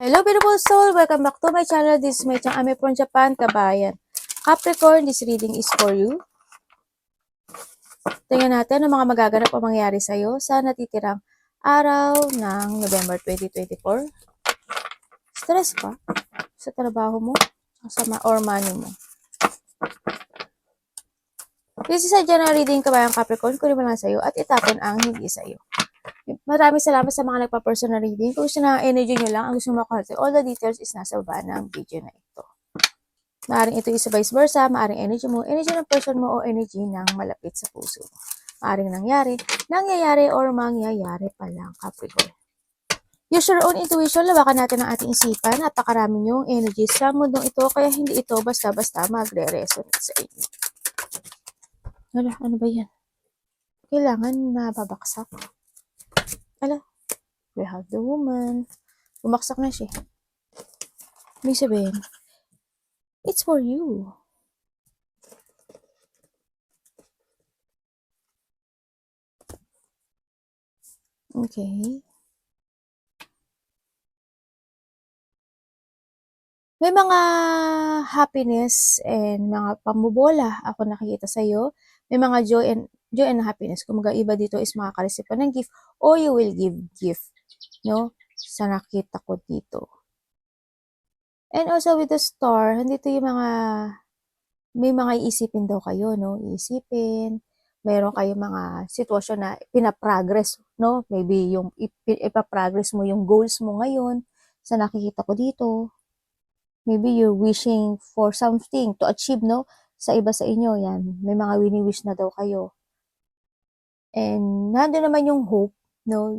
Hello beautiful soul! Welcome back to my channel. This is my channel. I'm from Japan, Kabayan. Capricorn, this reading is for you. Tingnan natin ang mga magaganap o mangyayari sa'yo sa natitirang araw ng November 2024. Stress ka sa trabaho mo or money mo. This is a general reading, Kabayan Capricorn. Kunin mo lang sa'yo at itapon ang hindi sa'yo. Maraming salamat sa mga nagpa-personal reading. Kung gusto na energy nyo lang, ang gusto mo makuha, all the details is nasa baba ng video na ito. Maaring ito is vice versa, maaring energy mo, energy ng person mo o energy ng malapit sa puso. Maaring nangyayari or mangyayari pa lang, Capricorn. Use your own intuition, lawakan natin ang ating isipan. Napakarami yung energy sa mundong ito, kaya hindi ito basta-basta magre-resonate sa inyo. Ano ba yan? Kailangan na babaksak. We have the woman. Bumaksak na siya. May sabihin, it's for you. Okay. May mga happiness and mga pambobola ako nakikita sa'yo. May mga joy and happiness. Kung iba dito is makaka-receive ka ng gift or you will give gift. No? Sa nakita ko dito. And also with the star, andito yung may mga iisipin daw kayo, no? Iisipin. Meron kayong mga sitwasyon na pinaprogress, no? Maybe yung ipaprogress mo yung goals mo ngayon sa nakikita ko dito. Maybe you're wishing for something to achieve, no? Sa iba sa inyo, yan. May mga wini-wish na daw kayo. And nandun naman yung hope, no?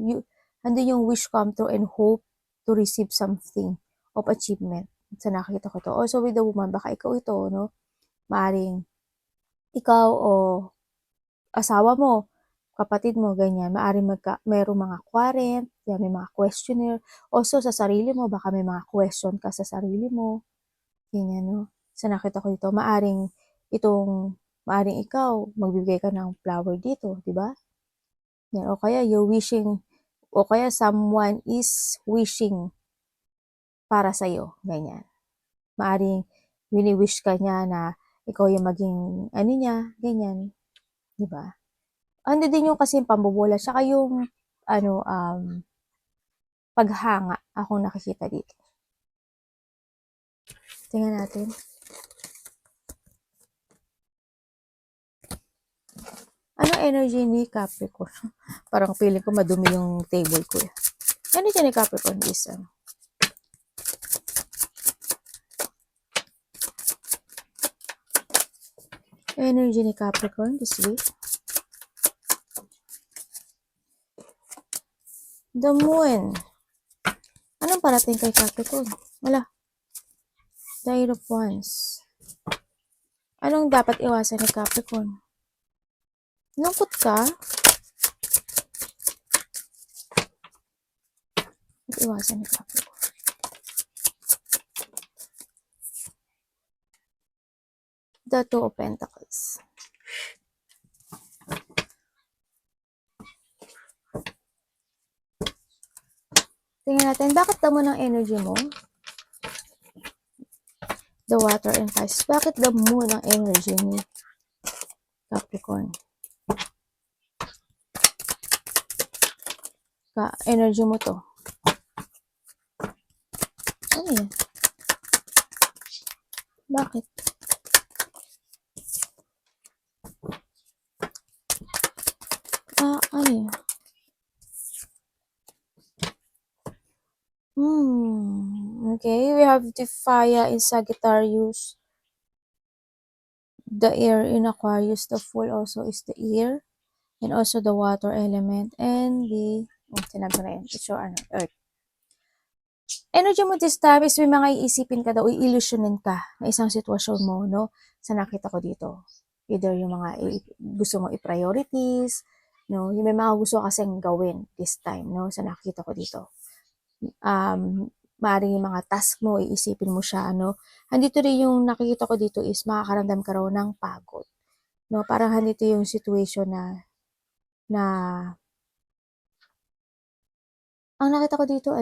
Nandun yung wish come true and hope to receive something of achievement. Sa nakikita ko to. Also with the woman, baka ikaw ito, no? Maaring ikaw o asawa mo, kapatid mo, ganyan. Maaring merong mga quarrel, yan, may mga questionnaire. Also sa sarili mo, baka may mga question ka sa sarili mo. Ganyan, no? Sa nakita ko dito, maaring ikaw, magbibigay ka ng flower dito, di ba? Yan, o kaya you're wishing, o kaya someone is wishing para sa'yo, ganyan. Maaring wini-wish ka niya na ikaw yung maging, niya, ganyan, di ba? Ano din yung kasi pambobola, saka yung, paghanga, akong nakikita dito. Tingnan natin. Ano energy ni Capricorn? Parang feeling ko madumi yung table ko. Energy ni Capricorn is energy ni Capricorn this week. The Moon. Anong parating kay Capricorn? Wala. The Eight of Wands. Anong dapat iwasan ni Capricorn? Lungkot ka? Iwasan ni Capricorn. The Two of Pentacles. Tingnan natin, bakit damo ng energy mo? The Water and Pisces. Bakit damo ng energy ni Capricorn? Energy mo to. Ano yan? Bakit? Ano yan? Okay, we have the fire in Sagittarius. The air in Aquarius. The Fool also is the air. And also the water element. And the, sinabi ko na yan, it's your earth. Energy mo this time is may mga iisipin ka daw, i-illusionin ka na isang sitwasyon mo, no? Sa nakita ko dito. Either yung mga gusto mo i-priorities, no? Yung may mga gusto kasing gawin this time, no? Sa nakita ko dito. Maaaring yung mga task mo, iisipin mo siya, no? Handito rin yung nakikita ko dito is makakaramdam ka raw ng pagod, no? Parang handito yung situation na ang nakita ko dito,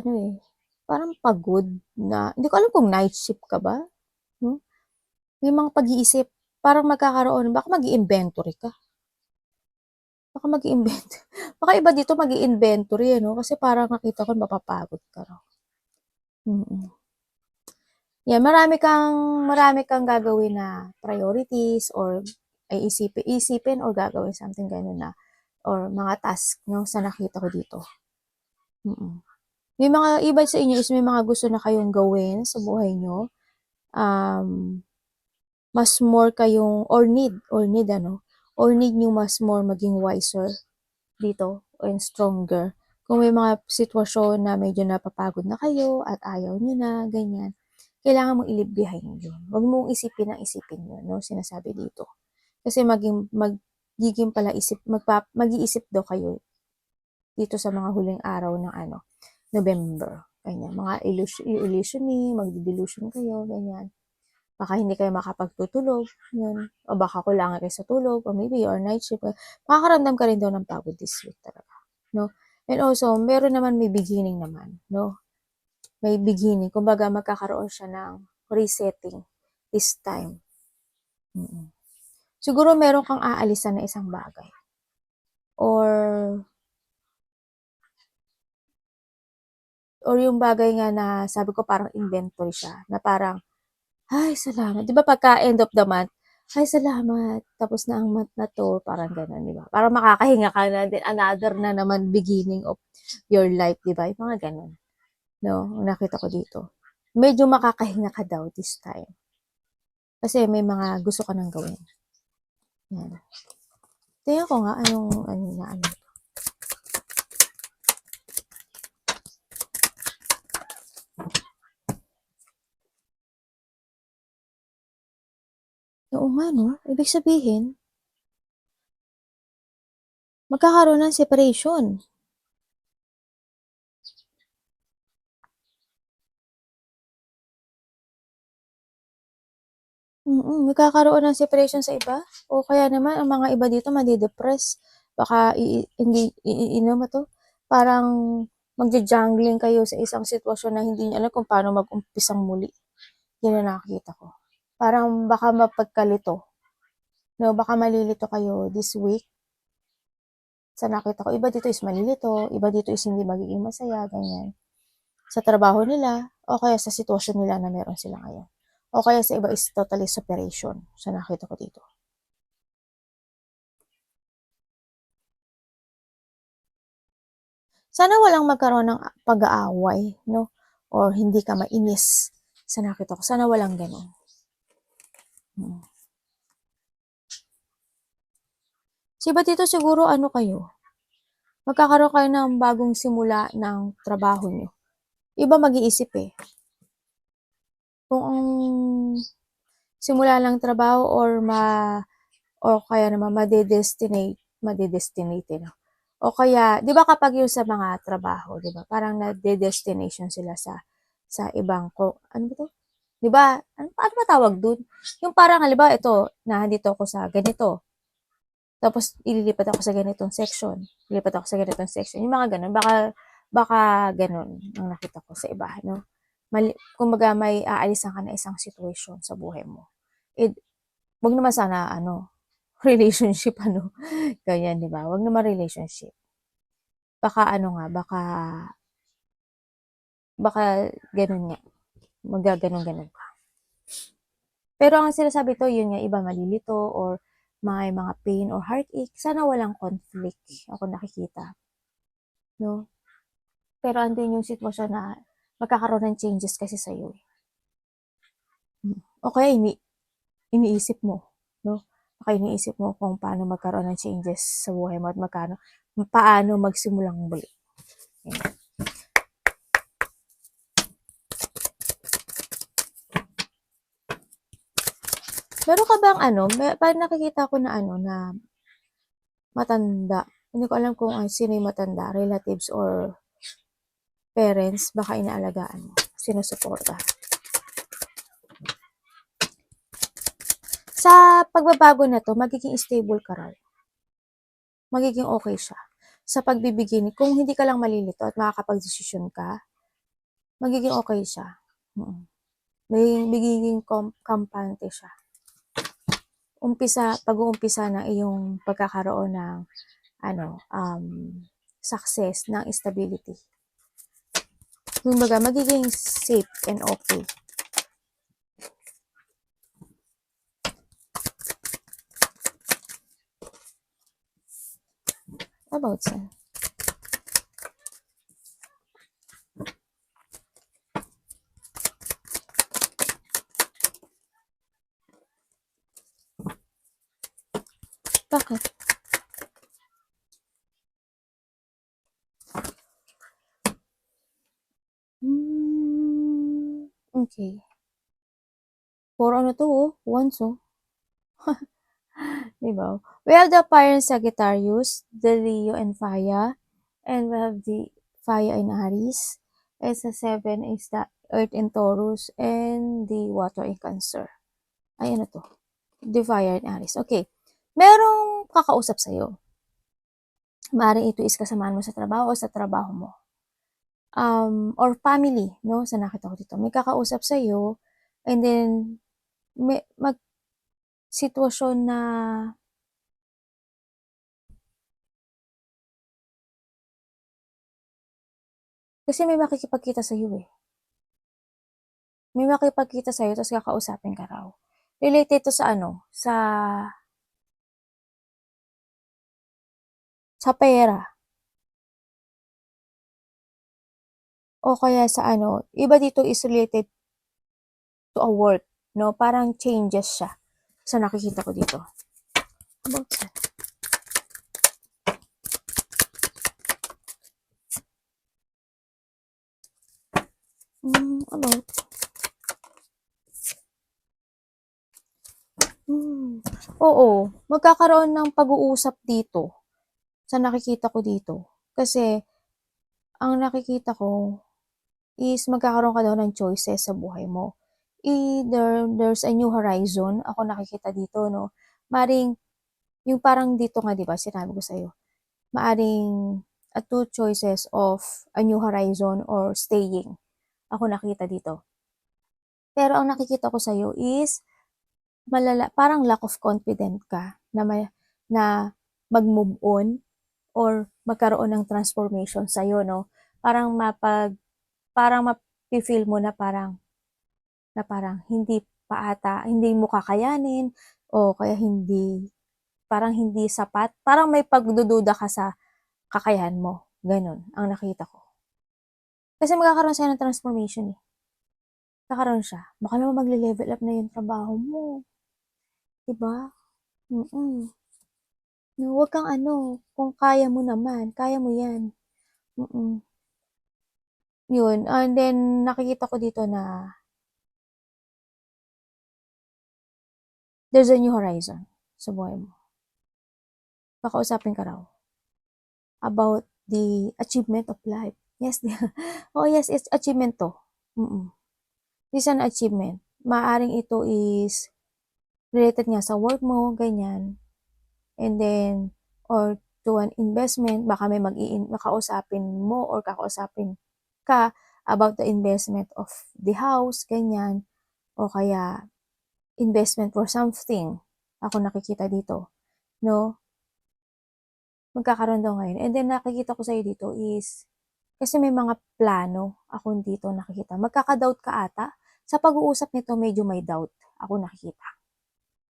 parang pagod na, hindi ko alam kung night shift ka ba, no? May mga pag-iisip, parang magkakaroon, baka mag-i-inventory ka. Baka mag-i-invent baka iba dito mag-i-inventory, ano? Kasi parang nakita ko mapapagod ka raw. Yan, marami kang gagawin na priorities or ay isipin or gagawin something ganun na or mga task, no, sa nakita ko dito. May mga iba sa inyo is may mga gusto na kayong gawin sa buhay nyo. Mas more kayong or need nyo mas more maging wiser dito and stronger. Kung may mga sitwasyon na medyo napapagod na kayo at ayaw nyo na, ganyan, kailangan mong i-leave behind yun. Huwag mong isipin ang isipin yun, no? Sinasabi dito. Kasi magiging pala mag-iisip daw kayo dito sa mga huling araw ng November. Ganyan, mga illusioning, magdi-delusion kayo, ganyan. Baka hindi kayo makapagtutulog, yun. O baka kulangan kayo sa tulog, or maybe or night shift. Makakaramdam ka rin daw ng pagod this week talaga, no? And also, meron naman may beginning naman, no? May beginning. Kumbaga, magkakaroon siya ng resetting this time. Siguro meron kang aalisan na isang bagay. Or yung bagay nga na sabi ko parang inventory siya. Na parang, ay, salamat. Di ba pagka end of the month, ay, salamat. Tapos na ang month na to. Parang ganun, di ba? Parang makakahinga ka na din. Another na naman beginning of your life, di ba? Yung mga ganun. No? Nakita ko dito. Medyo makakahinga ka daw this time. Kasi may mga gusto ka nang gawin. Yan. Tingnan ko nga ano. Oo nga, no? Ibig sabihin, magkakaroon ng separation. Magkakaroon ng separation sa iba. O kaya naman, ang mga iba dito madi-depress. Baka, mo to? Parang, magja-jungling kayo sa isang sitwasyon na hindi niyo alam kung paano mag-umpisang muli. Yan ang nakikita ko. Parang, baka mapagkalito. No, baka malilito kayo this week. Sa nakita ko, iba dito is malilito, iba dito is hindi magiging masaya, ganyan. Sa trabaho nila, o kaya sa sitwasyon nila na meron sila ngayon. O kaya sa iba is totally separation. Sa nakita ko dito. Sana walang magkaroon ng pag-aaway, no? Or hindi ka mainis sa nakita ko. Sana walang ganun. Iba dito siguro kayo? Magkakaroon kayo ng bagong simula ng trabaho nyo. Iba mag-iisip eh. Kung ang simula lang trabaho or kaya naman madedestinate, no? O kaya, di ba kapag yung sa mga trabaho, di ba, parang na-destination sila sa ibang, ano ba to? Di ba, ano ba tawag dun? Yung parang, halimbawa, ito, nandito ako sa ganito. Tapos, ililipat ako sa ganitong section. Ililipat ako sa ganitong section. Yung mga ganun, baka ganun ang nakita ko sa iba, no? Kumbaga, may aalisan ka na isang situation sa buhay mo. Wag naman sana, relationship, ganyan, di ba? Wag naman relationship. Baka baka ganun nga. Magaganon-ganon ka. Pero ang sinasabi to, yun nga, iba malilito or may mga pain or heartache. Sana walang conflict ako nakikita. No? Pero andun yung sitwasyon na magkakaroon ng changes kasi sa'yo. O kaya iniisip mo. No? Okay, iniisip mo kung paano magkaroon ng changes sa buhay mo at paano magsimulang muli. Ayan. Meron ka bang parang nakikita ko na na matanda. Hindi ko alam kung sino yung matanda, relatives or parents, baka inaalagaan mo, sinusuporta. Sa pagbabago na to, magiging stable ka raw. Magiging okay siya. Sa pagbibigay, kung hindi ka lang malilito at makakapag-desisyon ka, magiging okay siya. Magiging kampante siya. Pag-uumpisa ng iyong pagkakaroon ng success, ng stability. Kumbaga, magiging safe and okay. About saan? Bakit? Okay. For ano to, oh? Once, oh. Diba? We have the Fire and Sagittarius, the Leo and Fire, and we have the Fire and Aries. And sa 7 is the Earth and Taurus, and the Water and Cancer. Ay, ano to? The Fire and Aries. Okay. Merong kakausap sa'yo. Maaaring ito is kasamaan mo sa trabaho o sa trabaho mo. Or family, no? Sa nakita ko dito. May kakausap sa'yo, and then, sitwasyon na kasi may makikipagkita sa'yo eh. May makikipagkita sa'yo, tapos kakausapin ka raw. Related to sa ano? Sa pera. O kaya sa ano, iba dito is related to a work, no? Parang changes siya. Sa nakikita ko dito. About that. About. Oo, magkakaroon ng pag-uusap dito. Sa nakikita ko dito. Kasi, ang nakikita ko is magkakaroon ka daw ng choices sa buhay mo. Either there's a new horizon, ako nakikita dito, no? Maring, yung parang dito nga, di ba, sinabi ko sa'yo, maaring two choices of a new horizon or staying. Ako nakita dito. Pero ang nakikita ko sa'yo is, parang lack of confidence ka na mag-move on or magkaroon ng transformation sa'yo, no? Parang mapi-feel mo na parang hindi pa ata, hindi mo kakayanin o kaya parang hindi sapat. Parang may pagdududa ka sa kakayahan mo. Ganun ang nakita ko. Kasi magkakaroon sa'yo ng transformation eh. Kakaroon siya. Baka naman magle-level up na yung trabaho mo. Diba? No, huwag kang kung kaya mo naman, kaya mo yan. Yun. And then, nakikita ko dito na there's a new horizon sa buhay mo. Kakausapin ka raw about the achievement of life. Yes, oh yes, it's achievement to. This is an achievement. Maaring ito is related nga sa work mo, ganyan. And then, or to an investment, baka may makausapin mo or kakausapin ka about the investment of the house, ganyan. O kaya, investment for something. Ako nakikita dito. No? Magkakaroon daw ngayon. And then, nakikita ko sa'yo dito is, kasi may mga plano ako dito nakikita. Magkaka-doubt ka ata. Sa pag-uusap nito, medyo may doubt ako nakikita.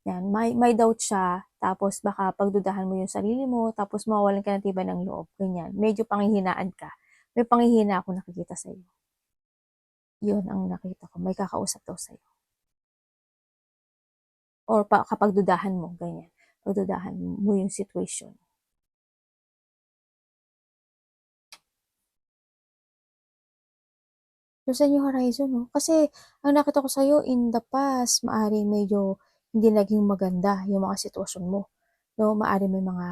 Yan, may doubt siya, tapos baka pagdudahan mo yung sarili mo, tapos mawawalan ka ng tibay ng loob, ganyan. Medyo panghihinaan ka. May panghihina ako nakikita sa'yo. Yun ang nakita ko. May kakausap daw sa'yo. Or kapag dudahan mo, ganyan. Pagdudahan mo yung situation. So, sa New Horizon, no? Kasi, ang nakita ko sa'yo, in the past, maaaring medyo hindi naging maganda yung mga sitwasyon mo. No? Maaaring may mga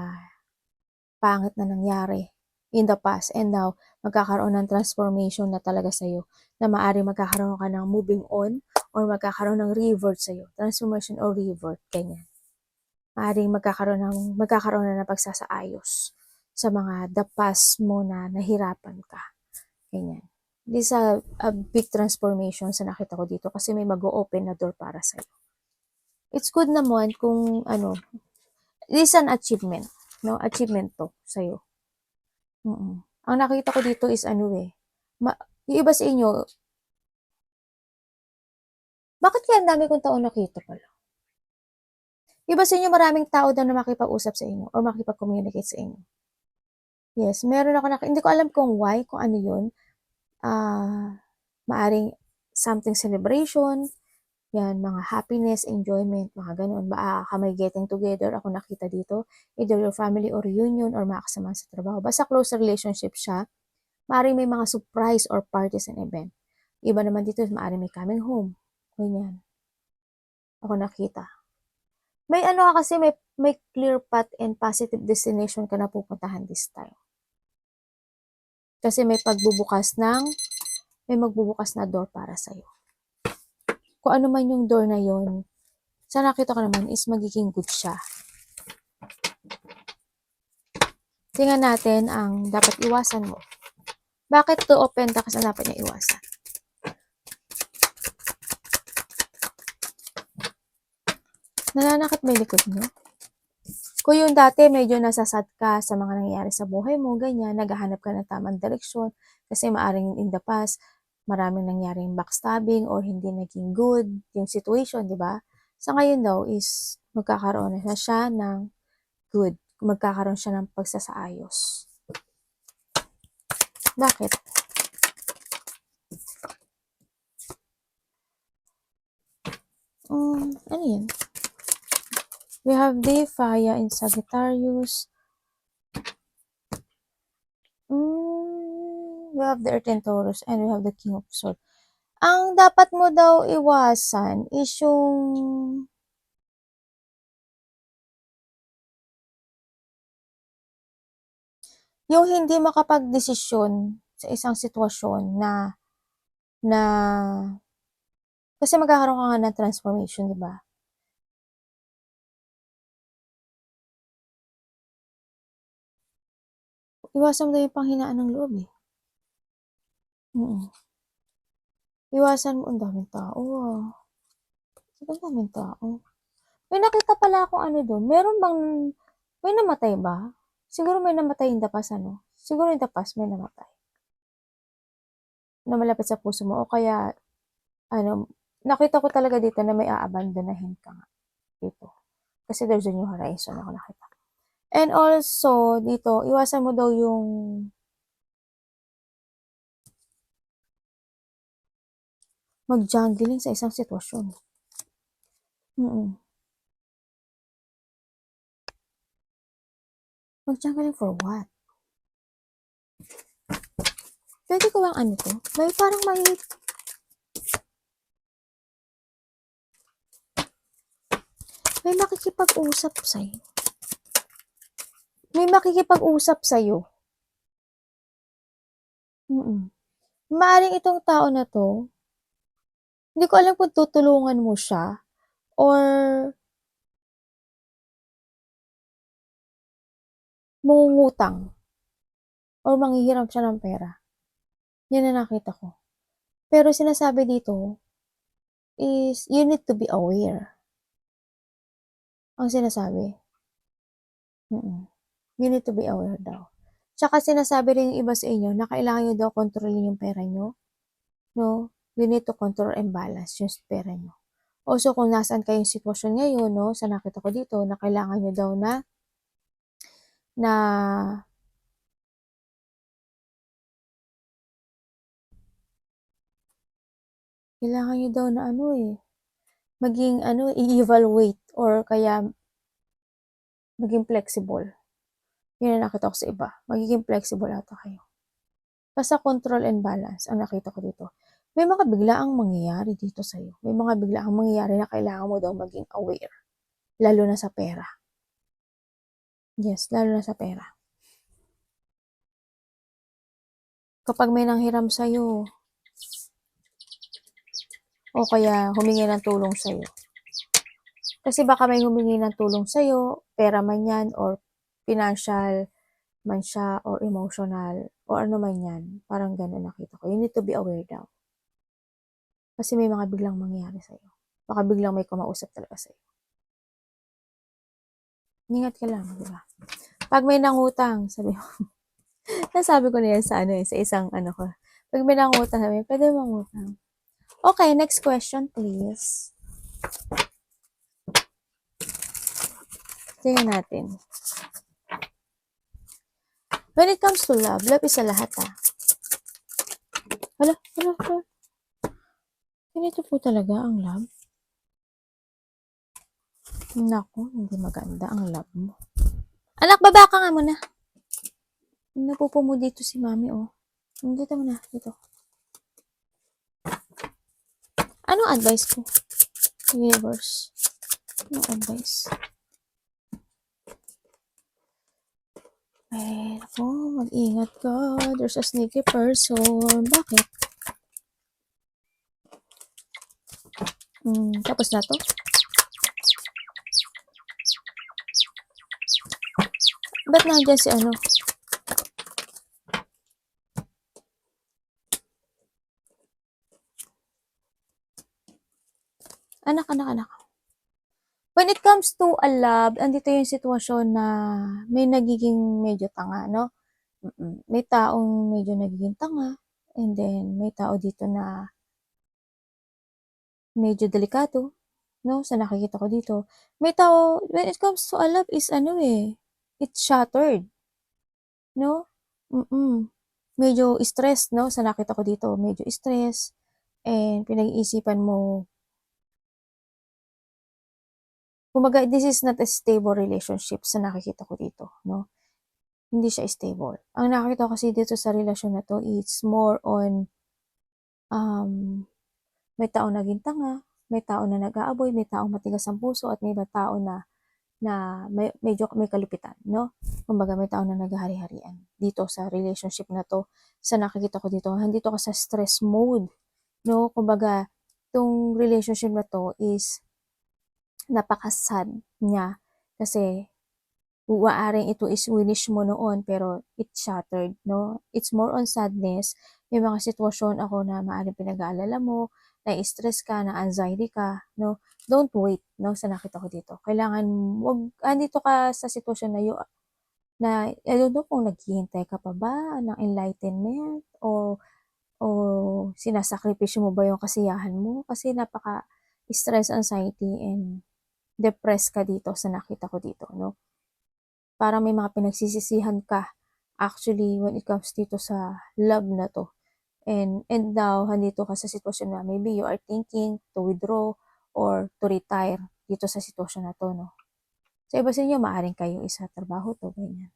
pangit na nangyari in the past. And now, magkakaroon ng transformation na talaga sa'yo. Na maaaring magkakaroon ka ng moving on or magkakaroon ng revert sa'yo. Transformation or revert, ganyan. Maaaring magkakaroon na ng pagsasaayos sa mga the past mo na nahirapan ka. Ganyan. This is a big transformation sa nakita ko dito kasi may mag-o-open na door para sa'yo. It's good naman kung ano, this is an achievement, no? Achievement to sa'yo. Ang nakita ko dito is ano yung iba sa inyo, bakit kaya ang dami kong taon nakita pala? Iba sa inyo maraming tao daw na makipag-usap sa inyo or makipag-communicate sa inyo. Yes, meron ako hindi ko alam kung why, kung ano yun. Maaring something celebration, yan, mga happiness, enjoyment, mga ganun. Baka may getting together ako nakita dito. Either your family or reunion or mga kasama sa trabaho. Basta close relationship siya. Maaring may mga surprise or parties and event. Iba naman dito, maaring may coming home. Ganyan. Ako nakita. May ano ka kasi, may clear path and positive destination ka na pupuntahan this time. Kasi may magbubukas na door para sa'yo. Kung ano man yung door na yon, sa nakita ko naman is magiging good siya. Tingnan natin ang dapat iwasan mo. Bakit to open ka kasi dapat niya iwasan? Nananakit ba yung likod mo? Kung yung dati medyo nasasad ka sa mga nangyayari sa buhay mo, ganyan, naghahanap ka ng tamang direksyon, kasi maaring in the past, maraming nangyaring backstabbing or hindi naging good yung situation, di ba? Sa ngayon daw is magkakaroon na siya ng good. Magkakaroon siya ng pagsasaayos. Bakit? Ano yan? We have the Fire in Sagittarius. We have the Earth in Taurus and we have the King of Swords. Ang dapat mo daw iwasan is yung hindi makapag-desisyon sa isang sitwasyon na kasi magkakaroon ka nga ng transformation, di ba? Iwasan mo daw yung panghinaan ng loob eh. Iwasan mo, ang daming tao Ang daming tao. May nakita pala akong ano doon. May namatay ba? Siguro may namatay in the past, ano? Siguro in the past may namatay. Na malapit sa puso mo. O kaya, nakita ko talaga dito na may aabandonahin ka nga. Dito. Kasi there's a new horizon ako nakita. And also, dito, iwasan mo daw yung mag-jungling sa isang sitwasyon. Mag-jungling for what? Pwede ko bang ano to? May makikipag-usap sa'yo. Maaring itong tao na to, hindi ko alam kung tutulungan mo siya or mangungutang or manghihiram siya ng pera. Yan na nakita ko. Pero sinasabi dito is you need to be aware. Ang sinasabi. You need to be aware daw. Tsaka sinasabi rin yung iba sa inyo na kailangan nyo daw kontrolin yung pera nyo. No? You need to control and balance yung pera nyo. Also, kung nasaan kayong sitwasyon ngayon, no, sa nakita ko dito, na kailangan nyo daw na kailangan nyo daw na maging i-evaluate or kaya maging flexible. Yun ang nakita ko sa iba. Magiging flexible ata kayo. Basta control and balance ang nakita ko dito. May mga biglaang mangyayari dito sa'yo. May mga biglaang mangyayari na kailangan mo daw maging aware. Lalo na sa pera. Yes, lalo na sa pera. Kapag may nanghiram sa'yo, o kaya humingi ng tulong sa'yo. Kasi baka may humingi ng tulong sa'yo, pera man yan, or financial man siya or emotional or ano man yan. Parang gano'n nakita ko. You need to be aware daw. Kasi may mga biglang mangyayari sa'yo. Baka biglang may kumausap talaga sa'yo. Ingat ka lang, di ba? Pag may nangutang, sabi mo, nasabi ko na yan sa sa isang ko. Pag may nangutang, sabi, pwede mangutang. Okay, next question, please. Tingnan natin. When it comes to love is sa lahat Hala. Ganito po talaga ang love. Naku, hindi maganda ang love mo. Anak, baba ka nga muna. Napupo mo dito si mami, oh. Dito mo na, dito. Anong advice ko? Universe. Anong advice? Ay, naku, mag-ingat ka. There's a sneaky person. Bakit? Tapos na to? Ba't nandiyan si Anak. When it comes to a love, andito yung sitwasyon na may nagiging medyo tanga, no? May taong medyo nagiging tanga, and then may tao dito na medyo delikado, no? Sa nakikita ko dito. May tao, when it comes to a love is it's shattered, no? Medyo stress, no? Sa nakita ko dito, medyo stress, and pinag-iisipan mo, kumbaga, this is not a stable relationship sa nakikita ko dito, no? Hindi siya stable. Ang nakikita ko kasi dito sa relasyon na to, it's more on, may tao naging tanga, may tao na nag-aaboy, may tao matigas ang puso, at may iba tao na medyo may kalupitan, no? Kumbaga, may tao na naghahari-harian dito sa relationship na to. Sa nakikita ko dito, nandito ka sa stress mode, no? Kumbaga, tong relationship na to is napaka-sad niya kasi uaaring ito is winish mo noon pero it's shattered, no? It's more on sadness. May mga sitwasyon ako na maaaring pinag-aalala mo, na-stress ka, na-anxiety ka, no? Don't wait, no? Sa nakita ko dito. Kailangan, andito ka sa sitwasyon na I don't know kung naghihintay ka pa ba ng enlightenment o sinasakripisyo mo ba yung kasiyahan mo? Kasi napaka-stress, anxiety, and depressed ka dito sa nakita ko dito, no? Parang may mga pinagsisisihan ka actually when it comes dito sa love na to. And now, handito ka sa sitwasyon na maybe you are thinking to withdraw or to retire dito sa sitwasyon na to, no? Sa iba sa inyo, maaaring kayo isa trabaho to, ganyan.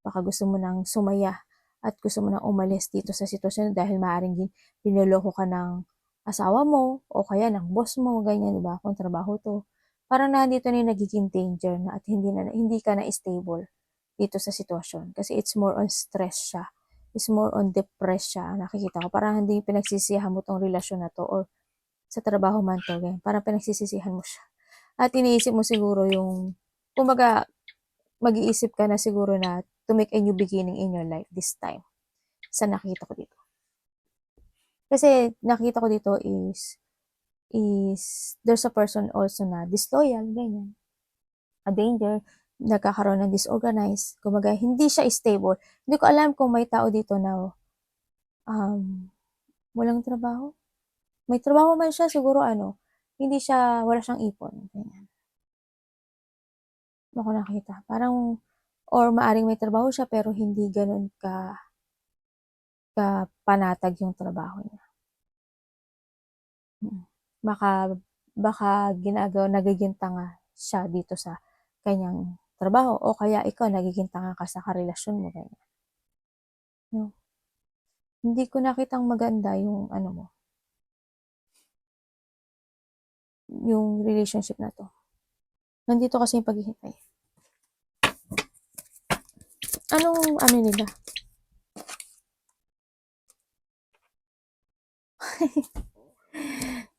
Baka gusto mo nang sumaya at gusto mo nang umalis dito sa sitwasyon dahil maaaring pinuloko ka ng asawa mo o kaya ng boss mo, ganyan, di ba? Kung trabaho to. Parang nandito na yung nagiging danger na at hindi ka na stable dito sa sitwasyon. Kasi it's more on stress siya. It's more on depressed siya. Nakikita ko. Parang hindi pinagsisihan mo tong relasyon na to or sa trabaho man to. Ganyan. Parang pinagsisisihan mo siya. At iniisip mo siguro yung, kumbaga, mag-iisip ka na siguro na to make a new beginning in your life this time. Sa nakikita ko dito. Kasi nakita ko dito is there's a person also na disloyal, ganyan. A danger, nagkakaroon ng disorganized. Kumaga, hindi siya stable. Hindi ko alam kung may tao dito na walang trabaho. May trabaho man siya, siguro hindi siya, wala siyang ipon. Ganyan. Ako nakita. Parang, or maaring may trabaho siya pero hindi ganun ka panatag yung trabaho niya. Baka nagiging tanga siya dito sa kanyang trabaho o kaya ikaw nagiging tanga ka sa karelasyon mo, ganyan. No? Hindi ko nakitang maganda yung mo, yung relationship na to. Nandito kasi yung paghihintay. Anong nila?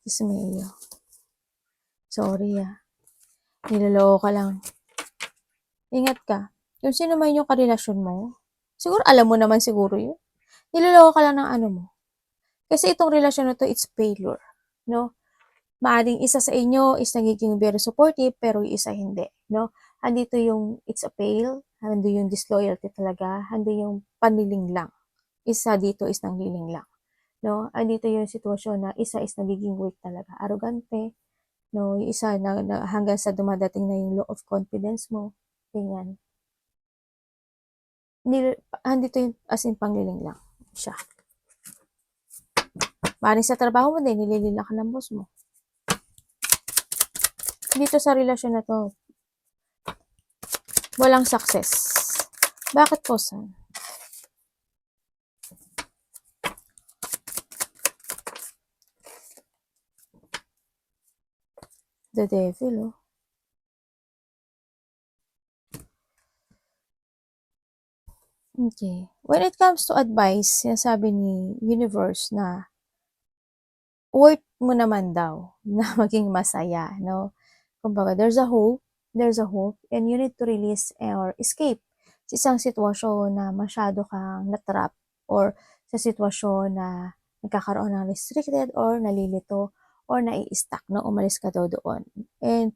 Diyos mio. Sorry Niloloko ka lang. Ingat ka. Yung sino man yung karelasyon mo, Siguro alam mo naman siguro yun. Niloloko ka lang ng ano mo. Kasi itong relasyon na 'to, it's failure, 'no? Maaaring isa sa inyo is nagiging very supportive, pero yung isa hindi, 'no? Andito yung it's a fail, andun yung disloyalty talaga, andun yung panliling lang. Isa dito is nangliling lang, 'no? Andito yung sitwasyon na isa is nagiging weak talaga, arrogante, 'no? Yung isa na hanggang sa dumadating na yung low of confidence mo, ganyan. Andito yung as in pangliling lang siya. Maaaring sa trabaho mo din nililin ka ng boss mo. Dito sa relasyon na 'to, walang success. Bakit po, son? The devil, oh. Okay. When it comes to advice, sinasabi ni universe na worth mo naman daw na maging masaya, no? Kumbaga, there's a hope, and you need to release or escape sa isang sitwasyon na masyado kang natrap or sa sitwasyon na nagkakaroon ng restricted or nalilito or nai-stuck, no? Umalis ka daw doon. And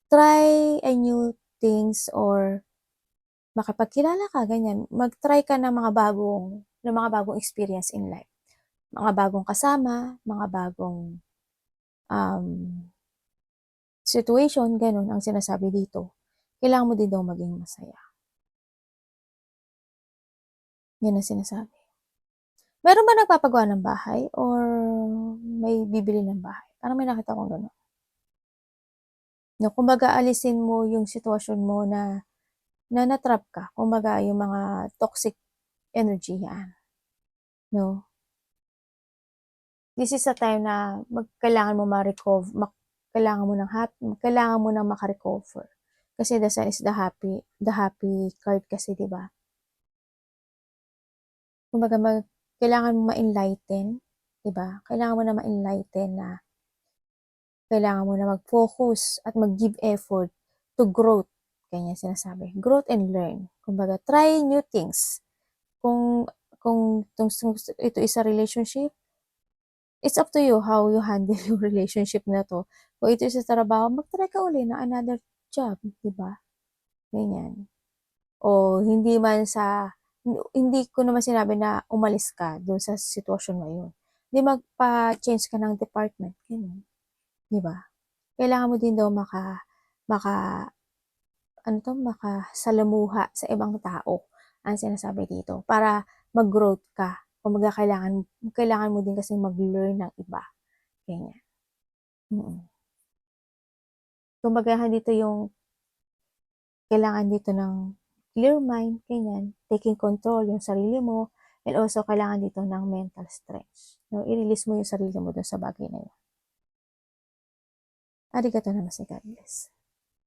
try a new things or makipagkilala ka, ganyan. Mag-try ka ng mga bagong experience in life. Mga bagong kasama, mga bagong um, situation, ganun ang sinasabi dito. Kailangan mo din daw maging masaya. Yan ang sinasabi. Meron ba nagpapagawa ng bahay or may bibili ng bahay? Parang may nakita kong gano'n. No, kumbaga alisin mo yung sitwasyon mo na natrap ka. Kumbaga yung mga toxic energy yan. No? This is a time na kailangan mo ma-recover, kailangan mo ng kailangan mo nang maka-recover. Kasi the sun is the happy card kasi, 'di ba? Kumbaga kailangan mo ma-enlighten, 'di ba? Kailangan mo na ma-enlighten na kailangan mo na mag-focus at mag-give effort to growth. Ganyan sinasabi. Growth and learn. Kumbaga, try new things. Kung ito is a relationship, it's up to you how you handle yung relationship na 'to. Kung ito is sa trabaho, mag-try ka uli ng another job, 'di ba? Ganyan. O hindi ko naman sinabi na umalis ka dun sa sitwasyon na yun. Hindi magpa-change ka ng department, ganyan, 'di ba? Kailangan mo din daw maka makasalamuha sa ibang tao, ang sinasabi dito, para mag-growth ka. Kumbaga kailangan mo din kasing mag-learn ng iba, ganyan. Mm. Kumbaga dito yung kailangan dito ng clear mind, ganyan, taking control yung sarili mo, and also kailangan dito ng mental strength. No, i-release mo yung sarili mo dun sa bagay na yun. Arigato naman si God bless.